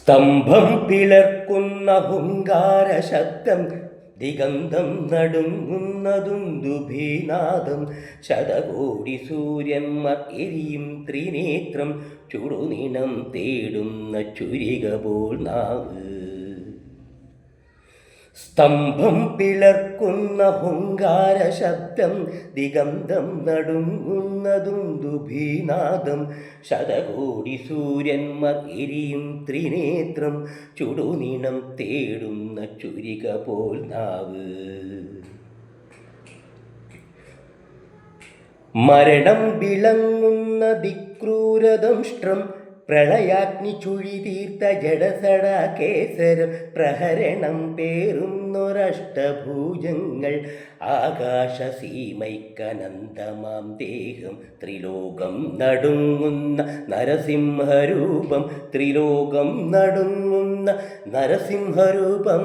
സ്തംഭം പിളർക്കുന്ന ഹുങ്കാര ശബ്ദം, ദിഗന്ധം നടുങ്ങുന്നതും ദുഭീനാദം. ശതകോടി സൂര്യന്മാർ എരിയും ത്രിനേത്രം, ചുടുനിണം തേടുന്ന ചുരിക പോൽ നാവ്. സ്തംഭം പിളർക്കുന്ന ഹുങ്കാര ശബ്ദം, ദിഗന്ധം നടുങ്ങുന്നതും ദുഭീനാദം. ശതകോടി സൂര്യന്മാർ എരിയും ത്രിനേത്രം, ചുടുനിണം തേടുന്ന ചുരിക പോൽ നാവ്. മരണം വിളങ്ങുന്ന ദിക്രൂരദംഷ്ട്രം, പ്രളയാഗ്നി ചുഴി തീർത്ത ജഡസട കേസരം. പ്രഹരണം പേറുന്നൊരഷ്ടഭുജങ്ങൾ, ആകാശസീമയ്ക്കനന്തമാം ദേഹം. ത്രിലോകം നടുങ്ങുന്ന നരസിംഹരൂപം, ത്രിലോകം നടുങ്ങുന്ന നരസിംഹരൂപം.